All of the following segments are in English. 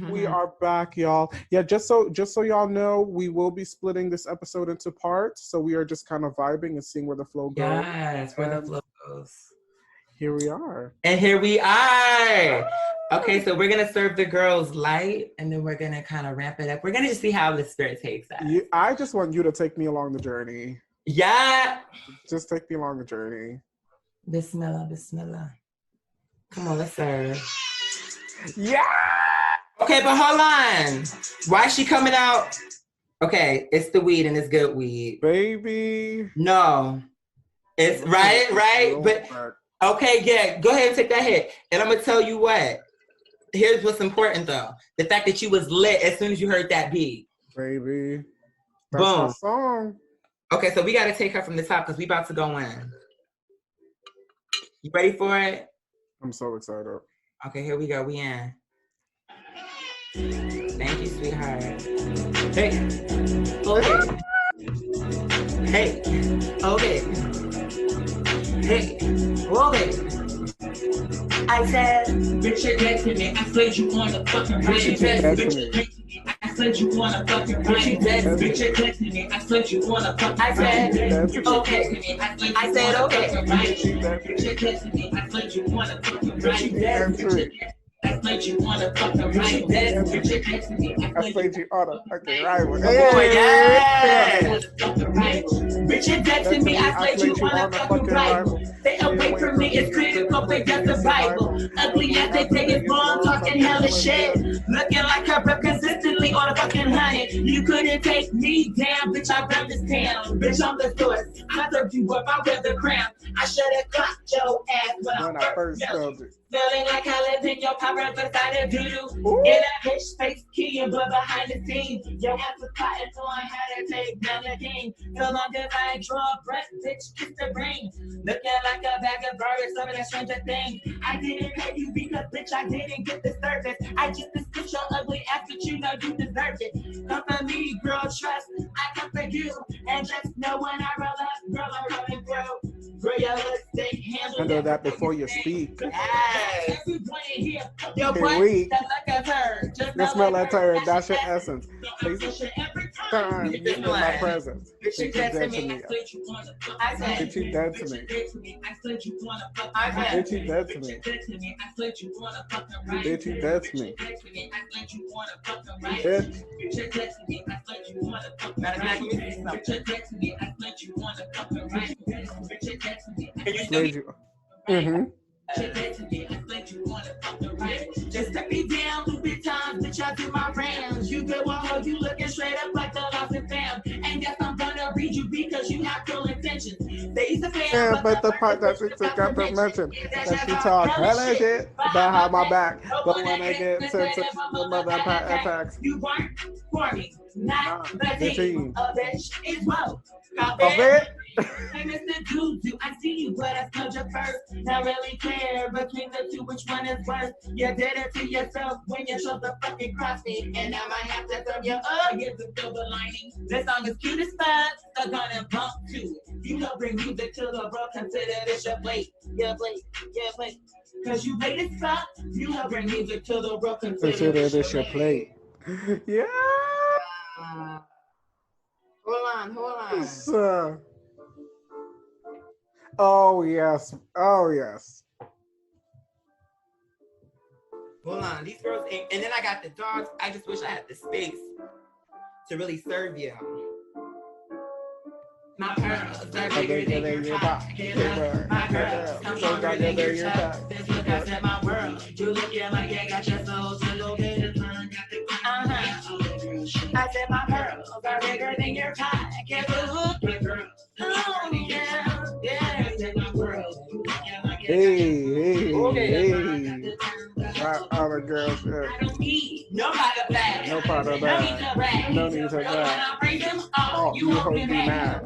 We are back, y'all. Yeah, just so y'all know, we will be splitting this episode into parts. So we are just kind of vibing and seeing where the flow goes. Yes, where the flow goes. Here we are. And here we are. Okay, so we're gonna serve the girls light, and then we're gonna kind of ramp it up. We're gonna just see how the spirit takes us. I just want you to take me along the journey. Yeah. Just take me along the journey. Bismillah, bismillah. Come on, let's serve. Yeah. Okay, but hold on. Why is she coming out? Okay, it's the weed and it's good weed. Baby. No. It's right? But okay, yeah, go ahead and take that hit. And I'm gonna tell you what. Here's what's important though. The fact that you was lit as soon as you heard that beat. Baby. That's Boom. my song. Okay, so we gotta take her from the top because we about to go in. You ready for it? I'm so excited. Okay, here we go. We in. Thank you, sweetheart. Hey. Okay. Hey. Okay. Hey. Okay. I said, bitch, you're dead to me. I slayed you on the fucking right. Bitch, you're dead to me. I slayed you on the fucking right. Bitch, you're dead to me. I slayed you on the fucking right. I said, okay. I said, okay. Bitch, you're dead to me. I slayed you on the fucking right. I played you on a fucking right. I played you on a fucking right. Oh yeah. Bitch, you're dead to me. I played you on a fucking right. Stay away from me. It's critical. They got the Bible. Ugly as they take it bomb, talking hella shit. Looking like I rep consistently on a fucking hundred. You couldn't take me down, bitch. I rep this town. Bitch, I'm the source. I served you up. I wear the crown. I should have clocked your ass when I first smelled it. Smelling like jalapeno poppers beside a doo-doo. In a bitch face key, but behind the scenes. Your ass was cotton, so I had to take down the king. So long as I draw breath, bitch, kiss the ring. Looking like a bag of garbage, some of that stranger things. I didn't pay you because, bitch, I didn't get the service. I just dismissed your ugly ass, but you know you deserve it. Come for me, girl, trust, I come for you. And just know when I roll up, girl, I'm coming through. Girl, your hood stay handled. Handle that before you speak. Yes. Yo, boy, that like a turd. Just smell like turd. That's your essence. Time you in my presence. Bitch, you dead to me. I said, bitch, you dead to me. Bitch, you dead to me. Bitch, you dead to me. Bitch. Mm-hmm. Just let me down, stupid times, bitch, I do my rounds. You good one, you looking straight up like the lost and found. And yes, I'm gonna read you because you have cruel intentions. Yeah, but the part that we took out to mention that she talked hella shit behind my back, but when I get sent to the mother attacks, you weren't for me, not the team. A bitch is woke. A bit. Hey, Mr. Doo-doo, I see you, but I smelled you first. Not really clear between the two, which one is worse. You did it to yourself when you showed the fucking crossfit. And now I have to serve you up. Here's the silver lining. This song is cute as fuck, so gonna bump to it. You know, bring music to the bro, consider this your plate. Yeah, plate. Yeah, plate. Cause you late as fuck, you know, bring music to the bro, consider this your plate. Yeah. Hold on. Oh yes. Hold on, these girls ain't, and then I got the dogs. I just wish I had the space to really serve you. My pearls are bigger than your pocket. My girls come stronger than your chuck. Look at my world. You looking like you got your soul to go get it. I said my pearls are bigger than your pocket. Oh yeah, yeah. My world. Hey. All the girls. No part of that. No need to brag. Oh, you hope me now.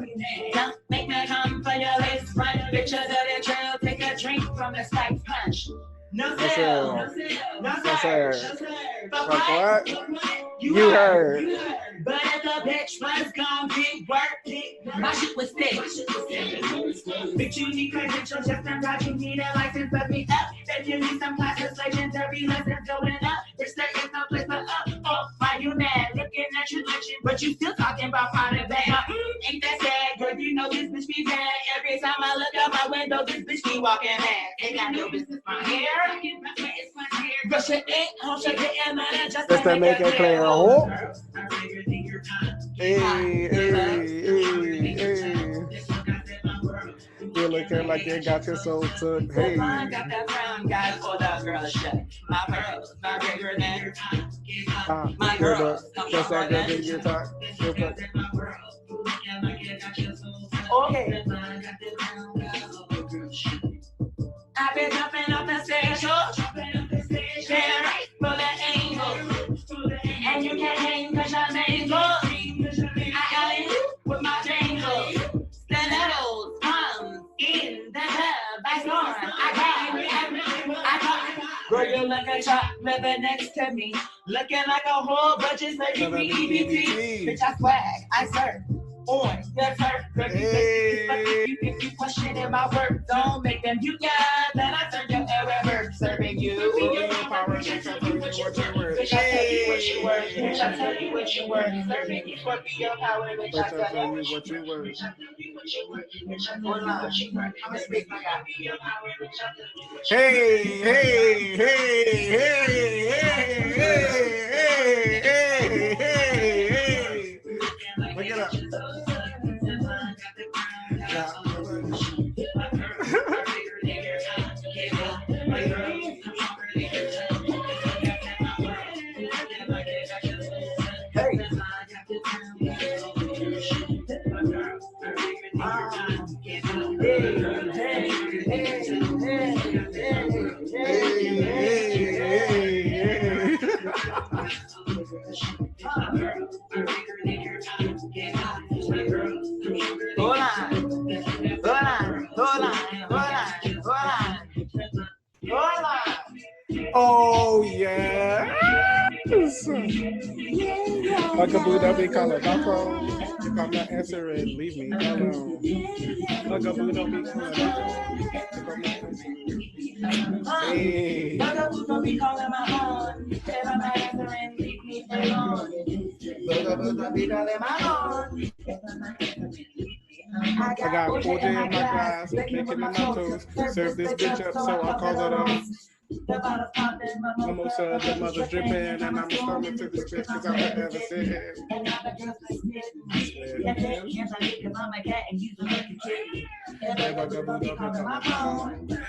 Don't make me come for your lace front. Picture of the trail, take a drink from the spice punch. No sir. Fuck what? You heard. But if the bitch was gon' get work, my shit was thick. Bitch, you need credentials, just you need a license, but me up. If you need some classes, legendary lessons going up. Bitch, there there's no place for oh, why you mad? Looking at you, but you still talking about private bag. Ain't that sad, girl? You know this bitch be mad. Every time I look out my window, this bitch be walking mad. Ain't got no business my hair. Girl, she ain't home, she getting mad just to make it clear. Oh. Hey. You're looking like you got your soul took. Hey. I got that brown guy for the girl shit. My pearls, my bigger than my girls. Just like that in your talk. Okay. I've been jumping off the stage, stand right for the angle, and you can't hang 'cause your name goes. I got it with my jingles, stilettos, comes in the club, I storm. I got girl, you look a chop living next to me, looking like a whole bunch of surgery EBT. Bitch, I swag, I serve. On your turf, if you questioning my work, don't make them you guys. Then I turn your error work, serving you. Bitch, I tell you what you work. Bitch, I tell you what you work. Bitch, I tell you what you work. Serving you for your power. Bitch, I tell you what you work. I'ma speak my God. Hey. Look it up. Oh yeah. Bugaboo, don't be calling my phone. If I'm not answering, leave me alone. Bugaboo, don't be calling my phone. If I'm not answering, hey. Bugaboo, don't be calling my phone. If I'm not answering, leave me alone. Bugaboo, don't be calling my phone. I got OJ in my glass, making in my toes. Serve this bitch up, so I call it off. Almost the mother dripping, and I'm stomach to this bitch because I'm ever sitting.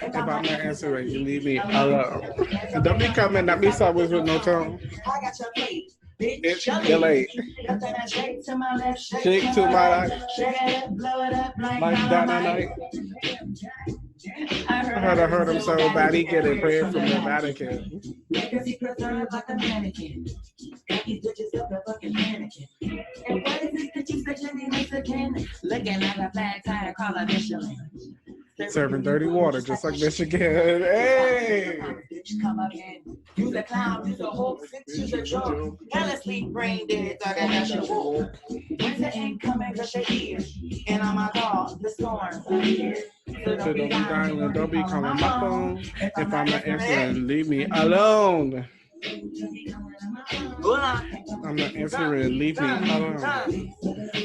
If I'm not answering, you leave me alone. And don't be coming at me sideways with no tone. Bitch, you're late. Shake to my right. Like dynamite. I heard him so bad he getting prayer from the Vatican. Because he preserved like a mannequin. These bitches up the fucking mannequin. And what is this that you especially Mexican? Looking like a flag tire called a Michelin. Serving dirty water just like Michigan. Hey! Come again. Use a clown, use a hook, use a joke. Hella sleep, brain dead, dog, I got your walk. Winter ain't coming, cause you're here. And on my dog, the storms are here. So don't be dying, don't be calling my phone. If I'm not answering, leave me alone. I'm not answering, leave me alone.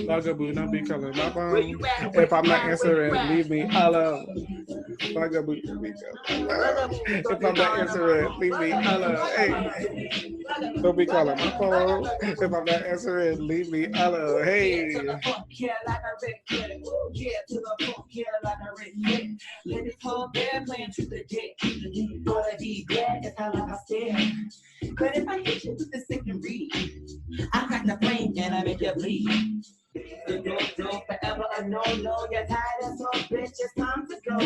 Bugaboo, don't be calling my phone. If I'm not answering, leave me alone. Bugaboo, don't be calling my phone. If I'm not answering, leave me alone. Hey, don't be calling my phone. If I'm not answering, leave me alone. Hey. Let it fall there, playing to the dick. Gonna be glad if I like I said. But if I hit you with the second read, I crack the flame and I make you bleed. Don't forever a no, you're tired of so bitch, it's time to go.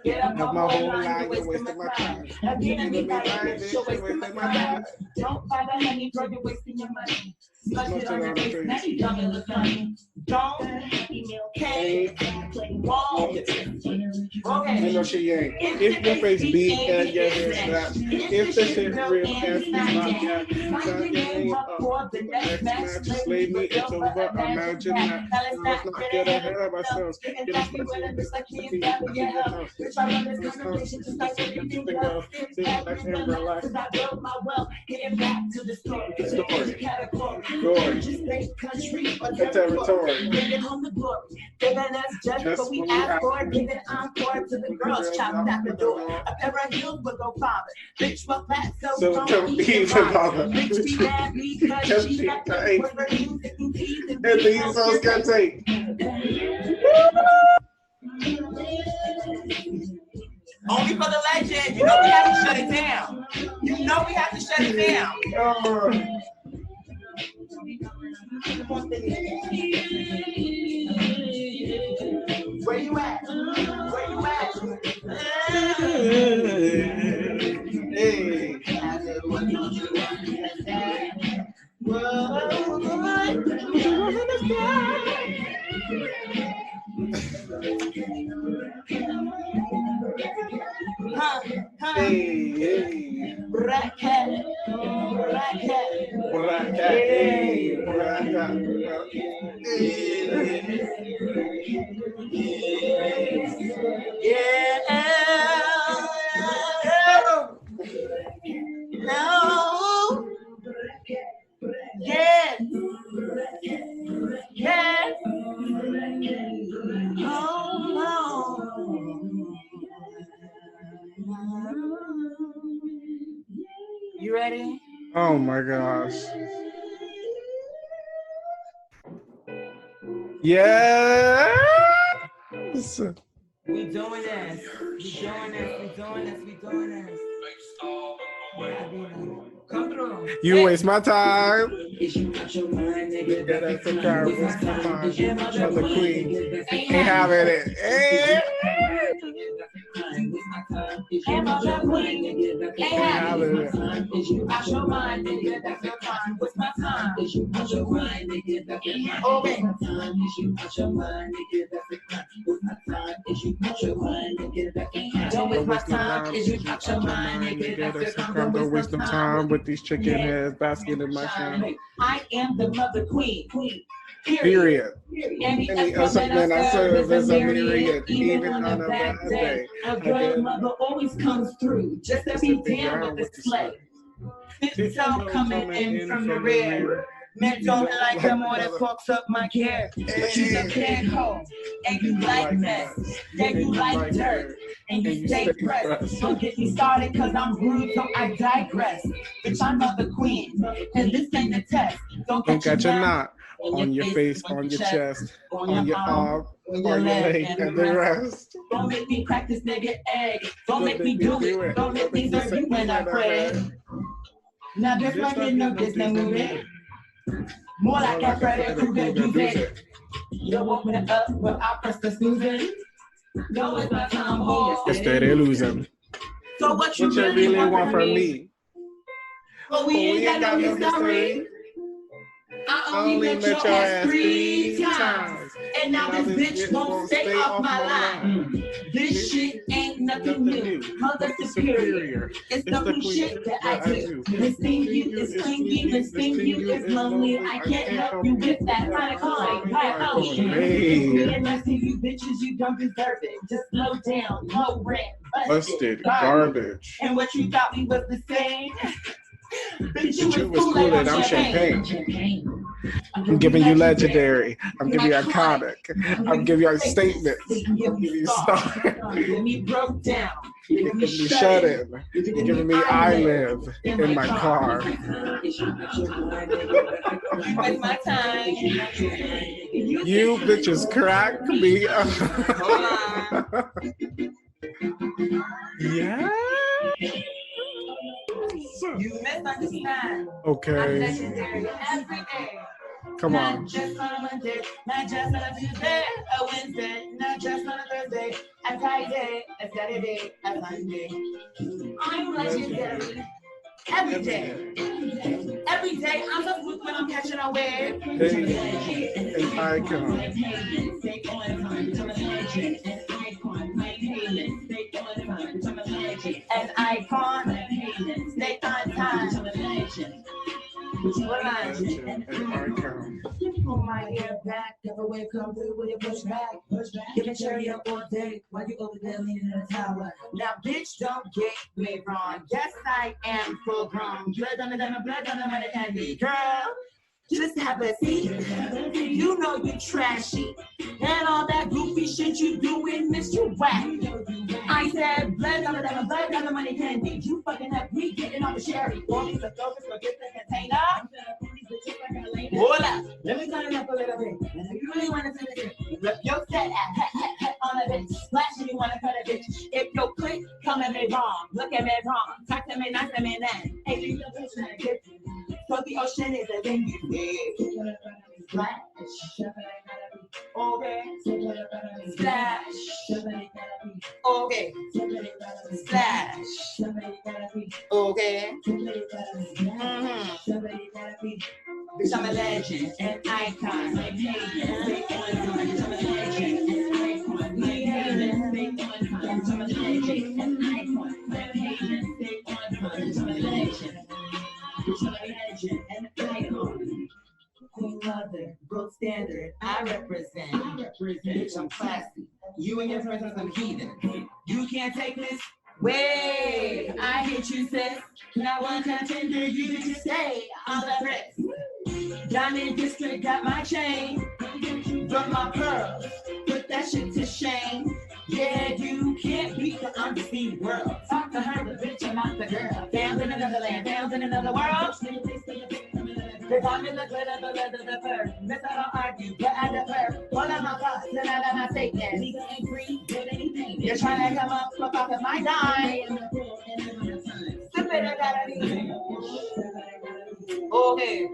Get up on my whole line, you're wasting my time. Again, and you're wasting my time. Don't buy the honey, girl, you're wasting your money. Smush it on your face, now you dumb and look funny. Don't email K, play wall, You know she ain't. If your face beat and your hair snap, if the shit real ass is not yet, then you ain't up. Next match, slay me, it's over. Imagine that. Let's not get ahead of ourselves. Get us back to the house. Sit back and relax. Getting back to the story. The territory. Bringing home the glory. Giving us just what we asked for. Giving encore to the girls chopped out the door. A pair of heels will go father. Bitch, well, that's so don't even bother. Bitch, be mad because she got to work for music and teeth and these songs can take. Only for the legend. You know we have to shut it down. You know we have to shut it down. Where you at? Where you at? Hey. Hey. Black cat. You ready? Oh my gosh. Yes. We doing this. Come through. You waste my time. Yeah, that's the crowd. Waste my time. Mother Queen. Ain't having it. Hey. Ain't having it. Out your mind, nigga, that's your time. What's my time? Is you out your mind, nigga, that's your time. Okay. Is you out your mind, nigga, that's your time. What's my time? Is you out your mind, nigga, that's your time. Don't waste my time. Is you out your mind, nigga, that's your time. Don't waste no time with these chicken heads basking in my shine. I am the mother queen. Period. Any man I serve is a myriad, even on a bad day. A good mother always comes through, just to be down with the slay. So coming in from the rear. Men don't like the more that fucks up my care. But you the big hoe, and you like mess. Then you like dirt, and you stay pressed. Don't get me started, cause I'm rude, so I digress. Bitch, I'm the queen, and this ain't a test. Don't catch a knot on your face, on your chest, on your arm, on your leg, and the rest. Don't make me crack this nigga egg. Don't make me do it. Don't make me serve you when I pray. Now this one didn't know this no movie. More like I Freddy Krueger do it. You woke me up, but I press the snooze. Go with my time, ho. Instead of losing. So what you really want from me? But we ain't got no history. I only met your ass 3 times. And now this bitch won't stay off my line. This shit ain't nothing new. Mother superior. It's the cool shit that I do. Listening you is clingy. Listening you is lonely. I can't help you with that kind of calling. And I see you bitches, you don't deserve it. Just slow down, low rent. Busted garbage. And what you thought we was the same? Bitch, you was cool and I'm champagne. I'm giving you legendary. I'm giving you iconic. I'm giving you statements. I'm giving you stuff. You're giving me broke down. You're giving me shut in. You're giving me I live in my car. Waste my time. You bitches crack me up. Yeah. You misunderstand. Okay. I'm legendary every day. Come on. Not just on a Monday, not just on a Tuesday, a Wednesday, not just on a Thursday, a Friday, a Saturday, a Sunday. I'm legendary every day. Every day, I'm the fruit when I'm catching a wave. Hey, an icon. icon, like Halen, stay on time, become a legend. An icon, Like Halen, stay on time. become a legend. An icon. Pull my hair back, never wave come through with your push back. Give a cherry up all day while you over there leaning in the tower. Now, bitch, don't get me wrong. Yes, I am full grown. Blood on the diamond, blood on the money candy. Girl, just have a seat. You know you trashy. And all that goofy shit you doing, miss you whack. I said, blood on the diamond, blood on the money candy. You fucking have me getting off the sherry. Want me to focus or get the container? Hold up. Let me turn it up a little bit. And if you really want to see this, rip your set on a bitch. Splash if you want to cut a bitch. If your click come at me wrong, look at me wrong. Talk to me, not to me, then. Hey, leave the bitch and get you. So the ocean is a thing you did. Splash. Okay. Splash. Okay. Splash. Okay. Bitch, I'm a legend, an icon, like Hayden, stay on time. Bitch, I'm a legend, an icon, like Hayden, stay on time. Bitch, I'm a legend, an icon, like Hayden, stay on time. Bitch, I'm a legend, bitch, I'm a legend, an icon. Queen mother, gold standard, I represent. Bitch, I'm classy. You and your friends are some heathen. You can't take this. Wait, I hit you, sis. Not one contender, you get to stay on the threats. Diamond District got my chain, but my pearls, put that shit to shame. Yeah, you can't beat the undefeated world. Talk to her, the bitch, I'm not the girl. Found in another land, found in another world. The diamond, the glitter, the leather, the fur. Miss, I don't argue, but I defer. One of my thoughts, then I let my statement. Legal and free, good anything. You're trying to come up, fuck off of my dime. Stupid, I gotta be. Okay.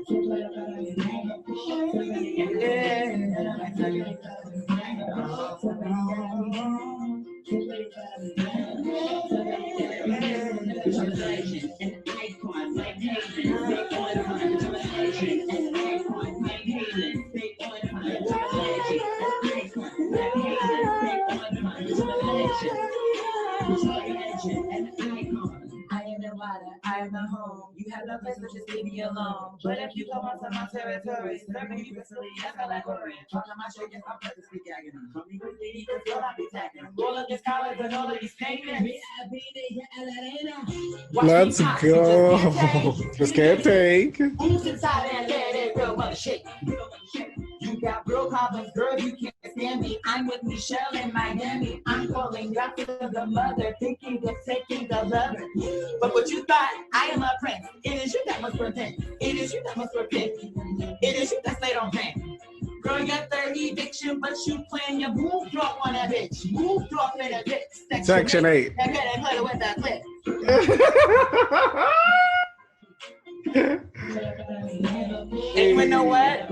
I am the water, I am the home. You have no place, so just leave me alone. But if you come onto my territory, serving you facility, that's how I go in. Talking my shit, yes, I'm purposely gagging. Come me quickly, because you'll not be tagging. Roll up this collar, but all of these payments. Let's go. Just can't take. Who's inside and let it real mother shake? You got real problems, girl, you can't stand me. I'm with Michelle in Miami. I'm calling back to the mother, thinking of taking the lover. But what you thought, I am a prince. It is you that must repent. It is you that must repent. It is you that stayed on rent. Girl, you're 30 eviction, but you playing your move drop on that bitch. Move drop in a bitch. Section 8. That good and play with that clip. And you know what?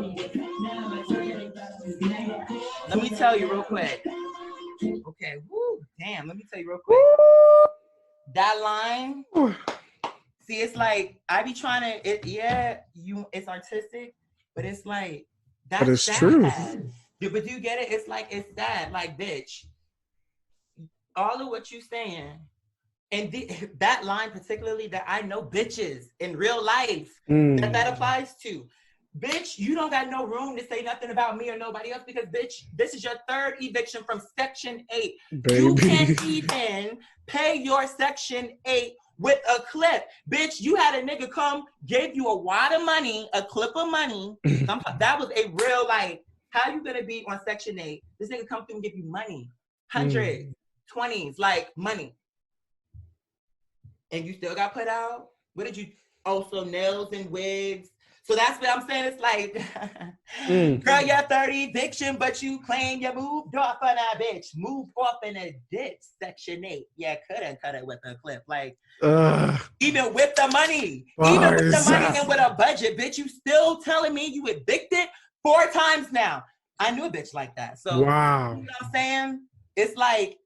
Let me tell you real quick. Okay, woo, damn, let me tell you real quick. That line, see, it's like, I be trying to, it's artistic, but it's like, that's but it's sad. true. Yeah, but you get it? It's like, it's sad, like, bitch. All of what you saying, and that line particularly that I know bitches in real life that applies to. Bitch, you don't got no room to say nothing about me or nobody else because, bitch, this is your third eviction from Section 8. Baby. You can't even pay your Section 8 with a clip. Bitch, you had a nigga come, gave you a wad of money, a clip of money. That was a real, like, how you gonna be on Section 8? This nigga come through and give you money. 100s, 20s, like, money. And you still got put out? What did you, also nails and wigs? So that's what I'm saying. It's like, girl, you're 30 eviction, but you claim you moved off on that bitch. Moved off in a ditch, Section 8. Yeah, couldn't cut it with a clip. Like, even with the money, even with the money and with a budget, bitch, you still telling me you evicted 4 times now. I knew a bitch like that. So, wow. You know what I'm saying? It's like,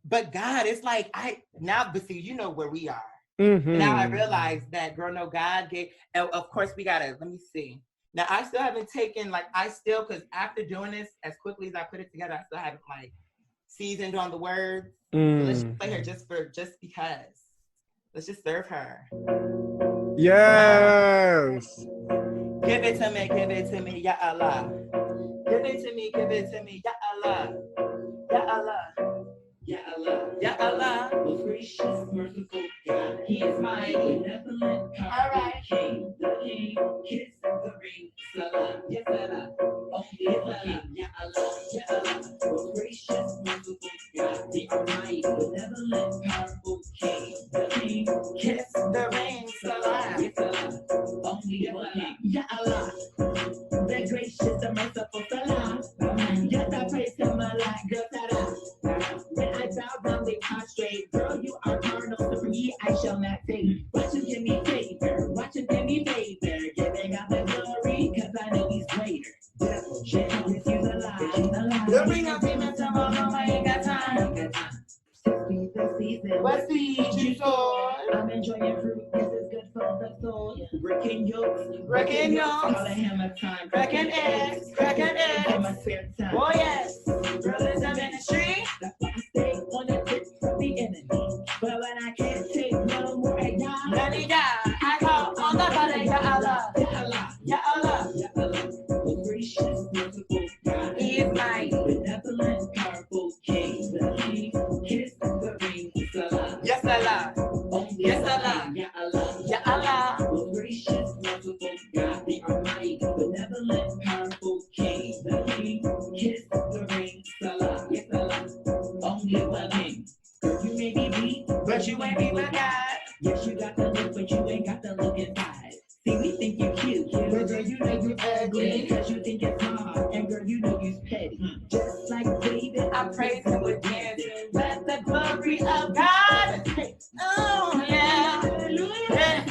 but God, it's like, but see, you know where we are. Now I realize that, girl, no, God gave, and of course we gotta, let me see. Now I still haven't taken, like, because after doing this as quickly as I put it together, I still haven't, like, seasoned on the words. Let's just play her just because. Let's just serve her. Yes. Give it to me, ya Allah. Give it to me, ya Allah. Ya Allah. Ya Allah, Ya Allah, most gracious, merciful God. He is mighty, benevolent, powerful King. The King, kiss the ring, Salah, yes Allah. Only Allah, Ya Allah, Ya Allah, most gracious, merciful God. The Almighty, benevolent, powerful King. The King, kiss the ring, Salah. yes Allah. Only Allah, Ya Allah. The gracious, the merciful Salah. Yes, I praise him a lot, girl, Salah. When I bow down, they prostrate. Girl, you are carnal, so from ye I shall not take. Watch him give me favor, watch him give me favor. Giving out the glory, cause I know he's greater. Devil, shit, this you's a lie. Don't bring up demons tomorrow, I ain't got time. The season. What seed you sowed? I'm enjoying fruit, this is good for the soul. Breaking yokes, call a hammer time. Cracking eggs, In my spare time. oh yes, brothers of ministry. That's why I stay on the tip from the enemy. But when I can't take no more, I die. Let it die. I call on the Father, Ya Allah. Ya Allah, Ya Allah. Ya Allah, most gracious, merciful God. He is mighty. Benevolent, powerful King. The King, kiss the ring, Salah. Yes, Allah. Only Yes, Allah. Ya Allah, Ya Allah. most gracious, merciful God. The Almighty, benevolent, powerful King. The King, kiss the ring, Salah. Yes, Allah. Only one King. You may be weak, But you ain't be with God. yes, you got the look, but you ain't got the look inside. See, we think you're cute, but girl, you know you're ugly, cause you think it's hard, and girl, you know you're petty. Just like David, I praise him with dancing. Let the glory of God. Oh, yeah. Yeah,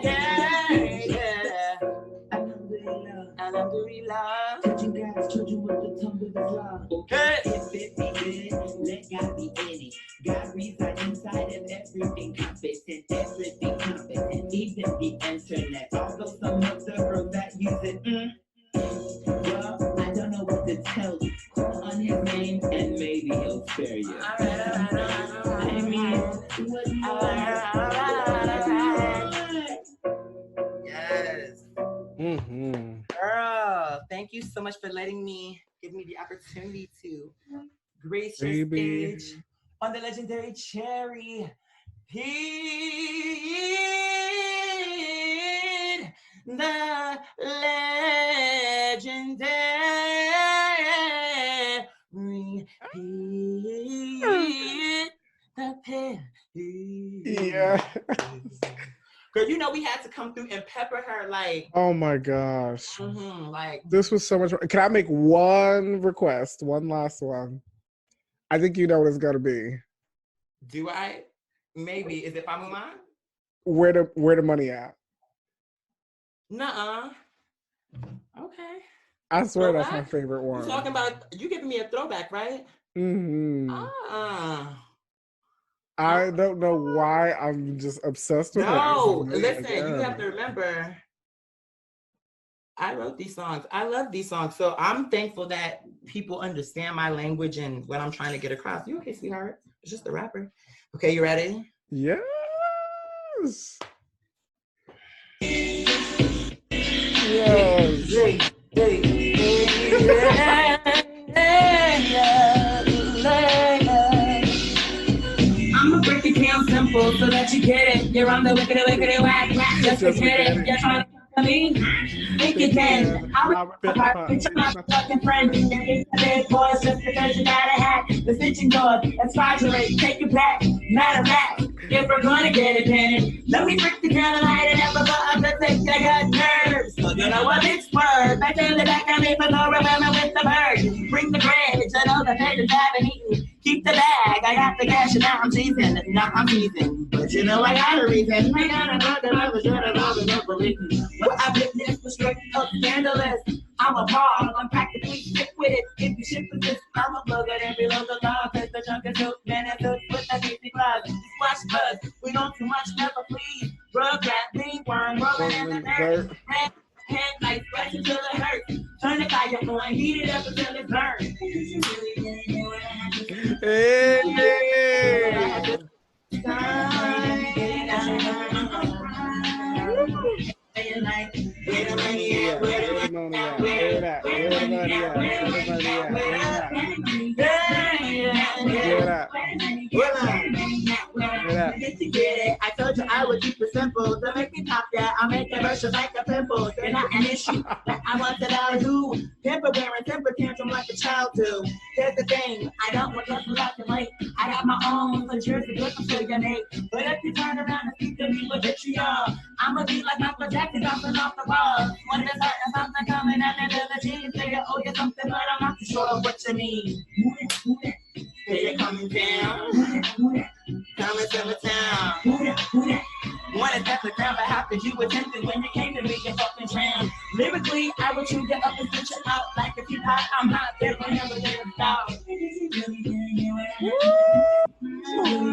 yeah, yeah. Alhamdulillah. Alhamdulillah. Touching God's children with the tongue of his law. Hey. If it be good, let God be in it. God resides inside of everything competent, even the internet. Although some of the girls that use it, well, I don't know what to tell you. Call on his name and maybe he'll spare you. All right. I mean, what more? Yes. Mm-hmm. Girl, thank you so much for give me the opportunity to grace your Baby. stage on the legendary Cherry Pete. The legendary Pete. The Pete. Yeah. Girl, you know we had to come through and pepper her like, Oh my gosh. like This was so much fun. Can I make one request? One last one. I think you know what it's gonna be. do I? Maybe. Is it Famuma? Where the money at? Nuh-uh. Okay. I swear that's my Throwback? favorite You one. talking about you giving me a throwback, right? Mm-hmm. Ah. I don't know why I'm just obsessed with No, it. listen, you Again. have to remember I wrote these songs. I love these songs. So I'm thankful that people understand my language and what I'm trying to get across. You okay, sweetheart? It's just a rapper. Okay, you ready? Yes. Yes. I'ma break it down simple so that you get it. You're on the wicked whack. Just forget it. You're trying to me. Think you can. I'll apart with my fucking friend. You can get the big boys just because you got a hat. The stitching dog, that's fraudulent. Take it back. Matter of fact, if we're gonna get it pinned, let me break the candle light and never go up to take I got nerves. So you know what it's worth. Back in the back, I mean, for no remember with the bird. Bring the bread, I know the pages haven't eaten. Keep the bag, I got the cash and now I'm teasing. Now I'm teasing. But you know I got a reason. I got a look that I was good at all the reason. What I've witnessed was straight up scandalous. I'm a ball, I'm practically sick with it. If you ship with this, I'm a bugger and below the law. Cause the chunk is silk, man, and silk with the easy gloves. Squash buzz, we don't too much, never please. Rub that lean worm, rolling in the dirt. Hand like scratch until it hurts. Turn the fire on, heat it up until it burns. Hey. Where the money at? Where the money at? Where that? Where the money at? Where the money at? Where that? Where that? I told you I would keep it simple. Don't make me pop that. I'll make it rush like a pimple. They're not an issue. I want that I do. Temper wearing temper tantrum like a child do. Here's the thing. I don't want nothing like the light. I got my own, but yours is looking for your mate. But if you turn around and speak to me, what did you are? I'ma be like Michael Jackson jumping off the wall. When there's something coming at the jeans, say oh you're something, but I'm not too sure what you mean. Say you're coming down. Coming to the town. Wanna step the ground, but how could you attempt it when you came to me, you fucking drowned? Lyrically, I would chew you up and switch you out like if you hot, I'm hot, there will never be a doubt. You really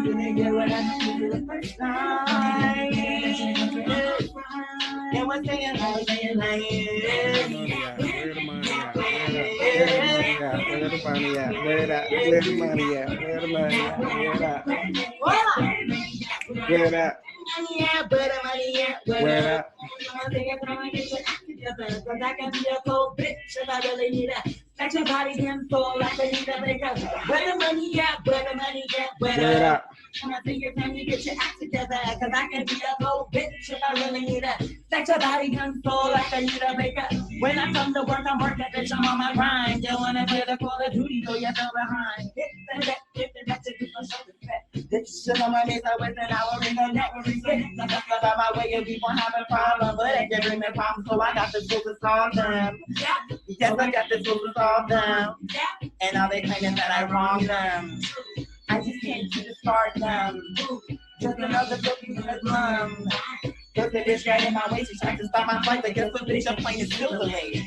didn't get what I did the first time. And what's saying like, Where the money at? Where the money at? Where that? Where the money at? Where the money at? Where that? Where that? Where that? Cause I can be a cold bitch if I really need it. Let your body damn soul like I need a makeup. Where the money at? Where the money at? Where that? When I think it's time you get your act together. Cause I can be a cold bitch if I really need it. Let your body damn soul like I need a makeup. When I come to work, I'm working, bitch, I'm on my grind. You wanna be the Call of Duty, so you're still behind. Hit the back to do some shoulder fat. This shit on my knees, I was an hour in the neck. I talk about my way of people having problems, but they can bring me problems, so I got the tools to solve them. Yes, I got the tools to solve them. And now they claiming that I wronged them. I just came to discard them. Just another cookie in the slum. Cause the bitch got in my way, she tried to stop my flight, but guess what, bitch, your plane is still delayed.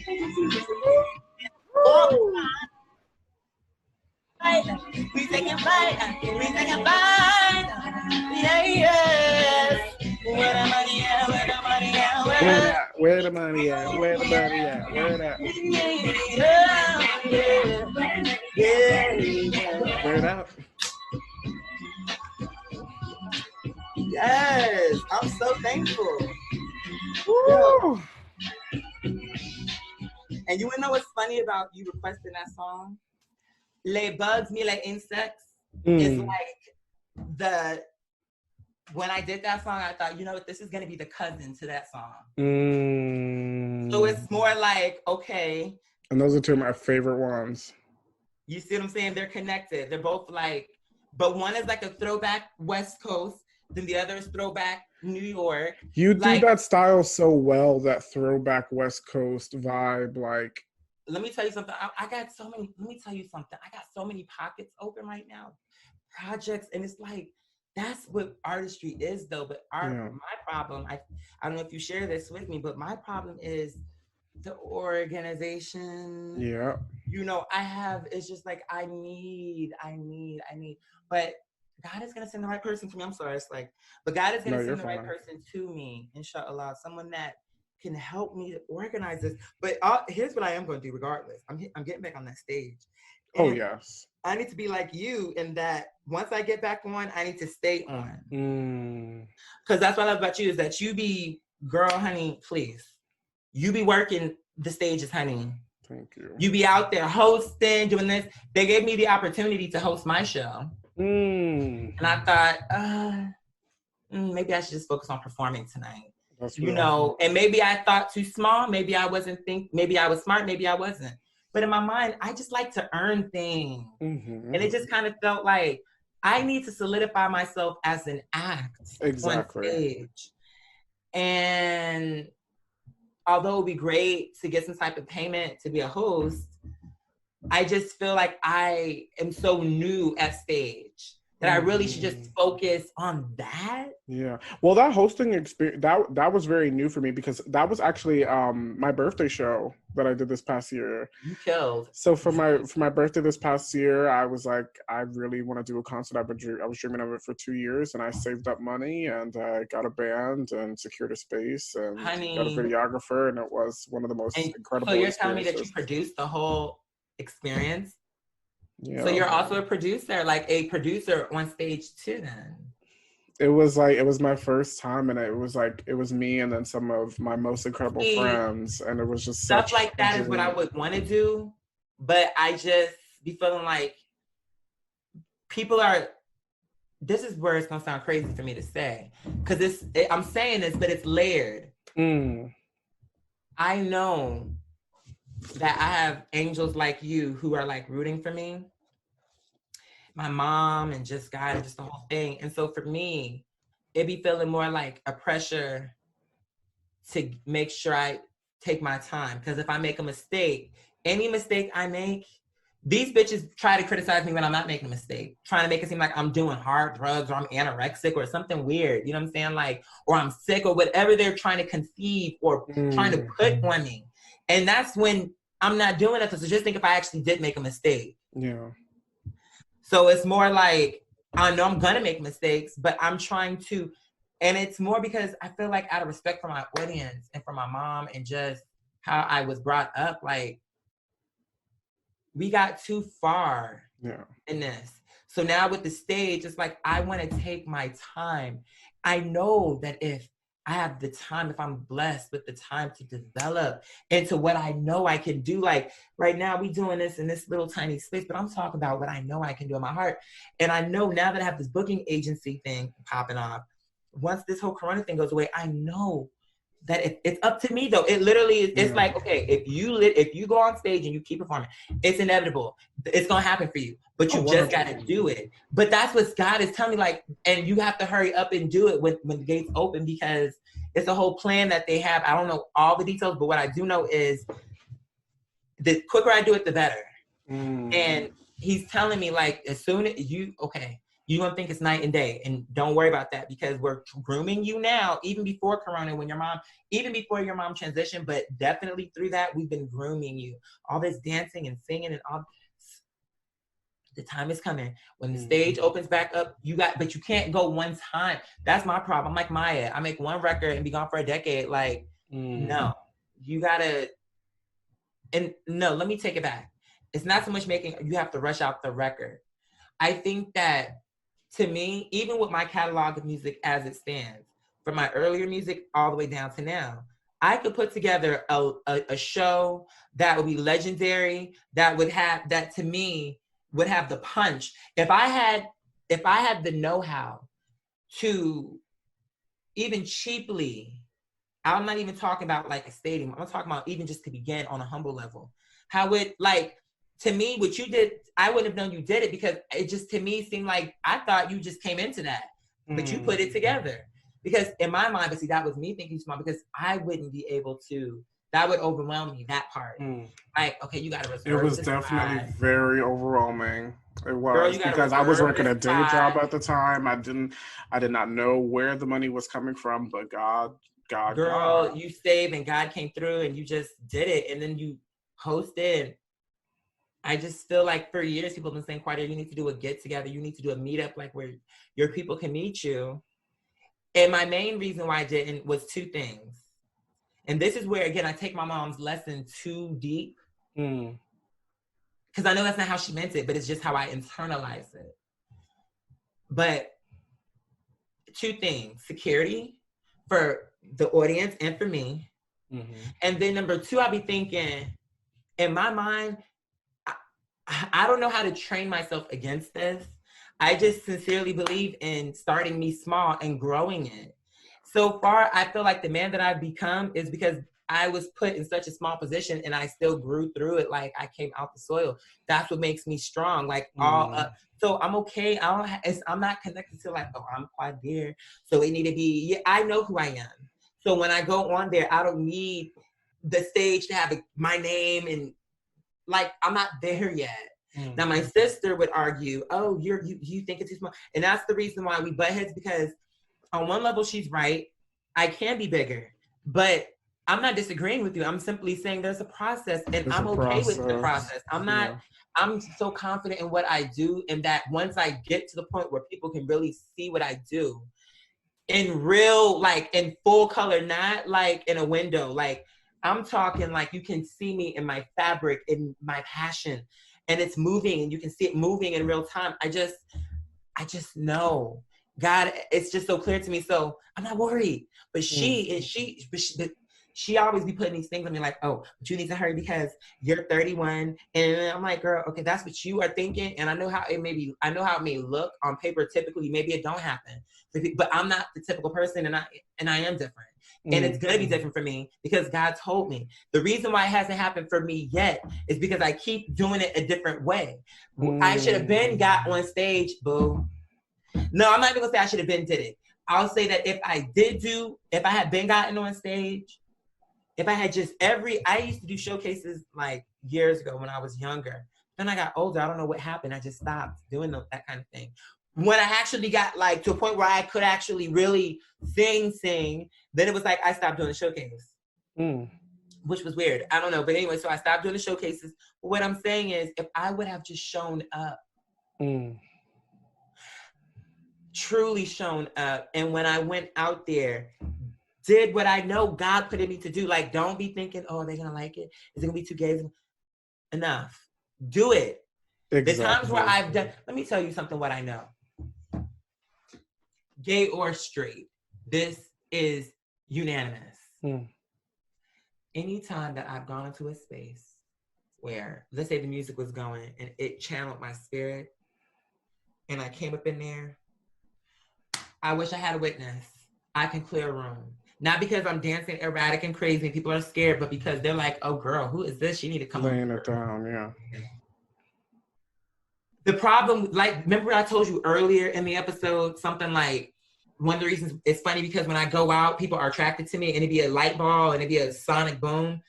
We taking flight, yeah, yes. Where the money at, where the money at, where the money at, where the money at, where that? Where that? Yes, I'm so thankful. Woo. And you wanna know what's funny about you requesting that song? Les bugs me, les insects is like when I did that song, I thought, you know what, this is gonna be the cousin to that song. So it's more like, okay. And those are two of my favorite ones. You see what I'm saying? They're connected. They're both like, but one is like a throwback West Coast, then the other is throwback New York. You do that style so well, that throwback West Coast vibe, like. Let me tell you something. I got so many, let me tell you something. I got so many pockets open right now, projects, and it's like, that's what artistry is though. But my problem, I don't know if you share this with me, but my problem is the organization. Yeah. You know, it's just like, I need, but God is going to send the right person to me. I'm sorry. It's like, but God is going to send the right person to me, inshallah, someone that can help me to organize this. But here's what I am going to do regardless. I'm getting back on that stage. And oh, yes. I need to be like you in that once I get back on, I need to stay on. Because that's what I love about you is that you be, girl, honey, please. You be working the stages, honey. Thank you. You be out there hosting, doing this. They gave me the opportunity to host my show. And I thought, maybe I should just focus on performing tonight. That's you know, and maybe I thought too small. Maybe I wasn't maybe I was smart. Maybe I wasn't. But in my mind, I just like to earn things. And it just kind of felt like I need to solidify myself as an act on stage. And although it would be great to get some type of payment to be a host, I just feel like I am so new at stage that I really should just focus on that. Yeah. Well, that hosting experience, that was very new for me because that was actually my birthday show that I did this past year. You killed. So for my birthday this past year, I was like, I really want to do a concert. I was dreaming of it for 2 years, and I saved up money and I got a band and secured a space and got a videographer, and it was one of the most incredible. So you're telling me that you produced the whole experience? Yeah. So you're also a producer, like a producer on stage too then? It was my first time, and it was me and then some of my most incredible friends, and it was just stuff such like that is what I would want to do, but I just be feeling like people are, this is where it's gonna sound crazy for me to say, because I'm saying this, but it's layered. I know that I have angels like you who are like rooting for me, my mom and just God and just the whole thing. And so for me, it be feeling more like a pressure to make sure I take my time. Because if I make a mistake, any mistake I make, these bitches try to criticize me when I'm not making a mistake, trying to make it seem like I'm doing hard drugs or I'm anorexic or something weird. You know what I'm saying? Like, or I'm sick or whatever they're trying to conceive or trying to put on me. And that's when I'm not doing it. So just think if I actually did make a mistake. Yeah. So it's more like, I know I'm gonna make mistakes, but I'm trying to, and it's more because I feel like out of respect for my audience and for my mom and just how I was brought up, like, we got too far in this. So now with the stage, it's like, I want to take my time. I know that if I have the time, if I'm blessed with the time to develop into what I know I can do, like right now we doing this in this little tiny space, but I'm talking about what I know I can do in my heart. And I know now that I have this booking agency thing popping off, once this whole Corona thing goes away, I know that it's up to me though. It literally is, it's like, okay, if you go on stage and you keep performing, it's inevitable. It's gonna happen for you, but you just gotta do it. But that's what God is telling me, like, and you have to hurry up and do it when the gates open, because it's a whole plan that they have. I don't know all the details, but what I do know is the quicker I do it, the better. And he's telling me, like, as soon as you're gonna think it's night and day, and don't worry about that, because we're grooming you now, even before Corona, even before your mom transitioned, but definitely through that, we've been grooming you. All this dancing and singing and all. The time is coming when the stage opens back up. But you can't go one time. That's my problem. I'm like Maya. I make one record and be gone for a decade. Like, no, you gotta. And no, let me take it back. It's not so much you have to rush out the record. I think that, to me, even with my catalog of music as it stands, from my earlier music all the way down to now, I could put together a show that would be legendary, that to me would have the punch. If I had the know-how to even cheaply, I'm not even talking about like a stadium, I'm talking about even just to begin on a humble level. How it, like, to me, what you did, I wouldn't have known you did it, because it just, to me, seemed like I thought you just came into that, but you put it together. Because in my mind, but see, that was me thinking small, because I wouldn't be able to, that would overwhelm me, that part. Like, okay, you got to reserve. It was definitely very overwhelming. It was. Girl, because I was working a day job at the time. I did not know where the money was coming from, but God. Girl, you saved and God came through and you just did it. And then you hosted. I just feel like for years people have been saying, Qaadir, you need to do a get together. You need to do a meetup, like where your people can meet you. And my main reason why I didn't was two things. And this is where, again, I take my mom's lesson too deep. Because I know that's not how she meant it, but it's just how I internalize it. But two things: security for the audience and for me. And then number two, I'll be thinking, in my mind, I don't know how to train myself against this. I just sincerely believe in starting me small and growing it. So far, I feel like the man that I've become is because I was put in such a small position and I still grew through it. Like, I came out the soil. That's what makes me strong. Like, so I'm okay. I'm not connected to like, oh, I'm Qaadir, so it need to be, yeah, I know who I am. So when I go on there, I don't need the stage to have my name, and like, I'm not there yet. Now my sister would argue, oh, you think it's too small. And that's the reason why we butt heads, because on one level, she's right. I can be bigger, but I'm not disagreeing with you. I'm simply saying there's a process, and I'm okay with the process. I'm so confident in what I do, and that once I get to the point where people can really see what I do in real, like in full color, not like in a window, like I'm talking like you can see me in my fabric, in my passion. and it's moving and you can see it moving in real time. I just know God, it's just so clear to me. So I'm not worried. But she always be putting these things on me like, oh, but you need to hurry because you're 31. And I'm like, girl, okay, that's what you are thinking. And I know how it may look on paper. Typically, maybe it don't happen. But I'm not the typical person, and I am different. And it's gonna be different for me because God told me. The reason why it hasn't happened for me yet is because I keep doing it a different way. I should have been got on stage, boo. No, I'm not even gonna say I should have been did it. I'll say that if I had been gotten on stage, if I had I used to do showcases like years ago when I was younger. Then I got older. I don't know what happened. I just stopped doing that kind of thing. When I actually got like to a point where I could actually really sing, then it was like I stopped doing the showcase, which was weird. I don't know. But anyway, so I stopped doing the showcases. But what I'm saying is if I would have just shown up, truly shown up, and when I went out there, did what I know God put in me to do. Like, don't be thinking, oh, they're going to like it. Is it going to be too gay? Enough. Do it. Exactly. The times where I've done, let me tell you something, what I know. Gay or straight, this is unanimous. Anytime that I've gone into a space where, let's say the music was going and it channeled my spirit and I came up in there, I wish I had a witness. I can clear a room. Not because I'm dancing erratic and crazy and people are scared, but because they're like, oh girl, who is this? She need to come laying it down, yeah. The problem, like, remember I told you earlier in the episode, something like, one of the reasons it's funny because when I go out, people are attracted to me and it'd be a light ball and it'd be a sonic boom.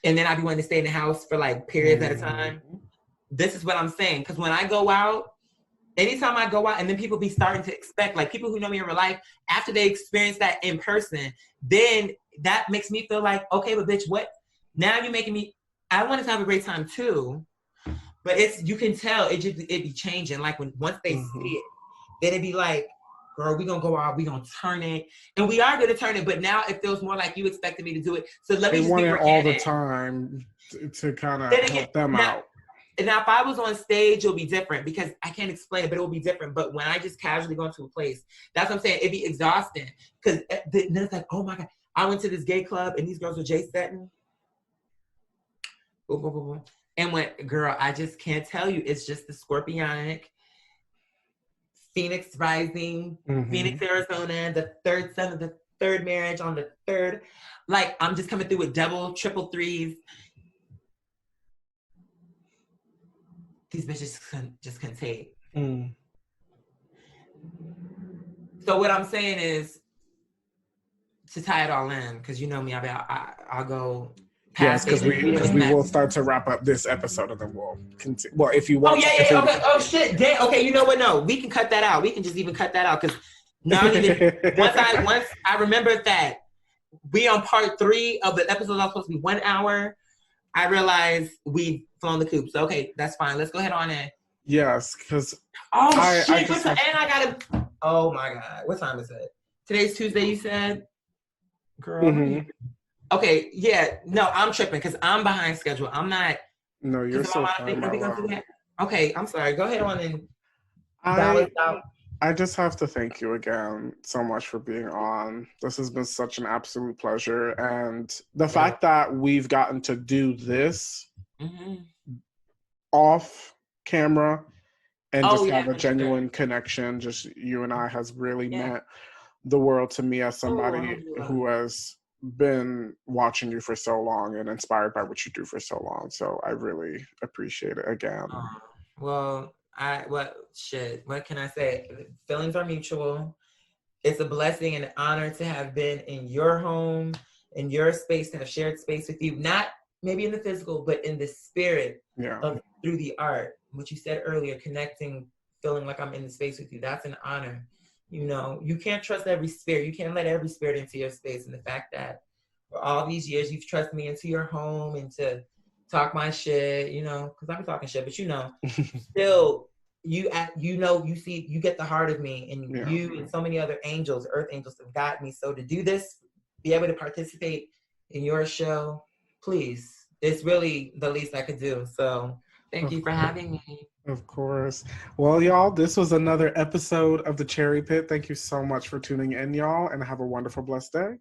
And then I'd be wanting to stay in the house for like periods at a time. This is what I'm saying. Because when I go out, anytime I go out and then people be starting to expect, like people who know me in real life, after they experience that in person, then that makes me feel like, okay, but bitch, what? Now you're making me, I want to have a great time too. But you can tell it be changing. Like once they see it, then it'd be like, girl, we gonna go out, we gonna turn it. And we are gonna turn it, but now it feels more like you expected me to do it. So let me just be organic. All the time to kind of help them out. Now, if I was on stage, it'll be different because I can't explain it, but it will be different. But when I just casually go into a place, that's what I'm saying. It'd be exhausting because then it's like, oh my God, I went to this gay club and these girls were J-setting. Boom, boom, boom, boom. And when, girl, I just can't tell you. It's just the scorpionic, Phoenix rising, Phoenix, Arizona, the third son of the third marriage on the third. Like, I'm just coming through with double, triple threes. These bitches just can't take. So what I'm saying is, to tie it all in, because you know me, I'll go past. Yes, because we will start to wrap up this episode and then we'll continue. Well, if you want. Oh yeah. Okay. Oh shit. Damn. Okay. You know what? No, we can cut that out. We can just even cut that out because not even once I remember that we on part 3 of the episode that was supposed to be 1 hour. I realized we've flown the coop. So, okay, that's fine. Let's go ahead on in. Yes, because I gotta. Oh my God, what time is it? Today's Tuesday. You said, girl. Okay, yeah. No, I'm tripping because I'm behind schedule. I'm not. No, you're so fine. Okay, I'm sorry. Go ahead on and. I just have to thank you again so much for being on. This has been such an absolute pleasure. And the fact that we've gotten to do this off camera and just have a genuine connection, just you and I, has really meant the world to me as somebody who has been watching you for so long and inspired by what you do for so long. So I really appreciate it again. Well, what can I say? Feelings are mutual. It's a blessing and an honor to have been in your home, in your space, to have shared space with you, not maybe in the physical, but in the spirit through the art. What you said earlier, connecting, feeling like I'm in the space with you, that's an honor. You know, you can't trust every spirit. You can't let every spirit into your space. And the fact that for all these years, you've trusted me into your home and to talk my shit, you know, because I'm talking shit, but you know, still, you see, you get the heart of me, and you and so many other angels, earth angels, have got me. So to do this, be able to participate in your show, please, it's really the least I could do. So Thank you for having me. Of course. Well, y'all, this was another episode of The Cherry Pit. Thank you so much for tuning in, y'all, and have a wonderful, blessed day.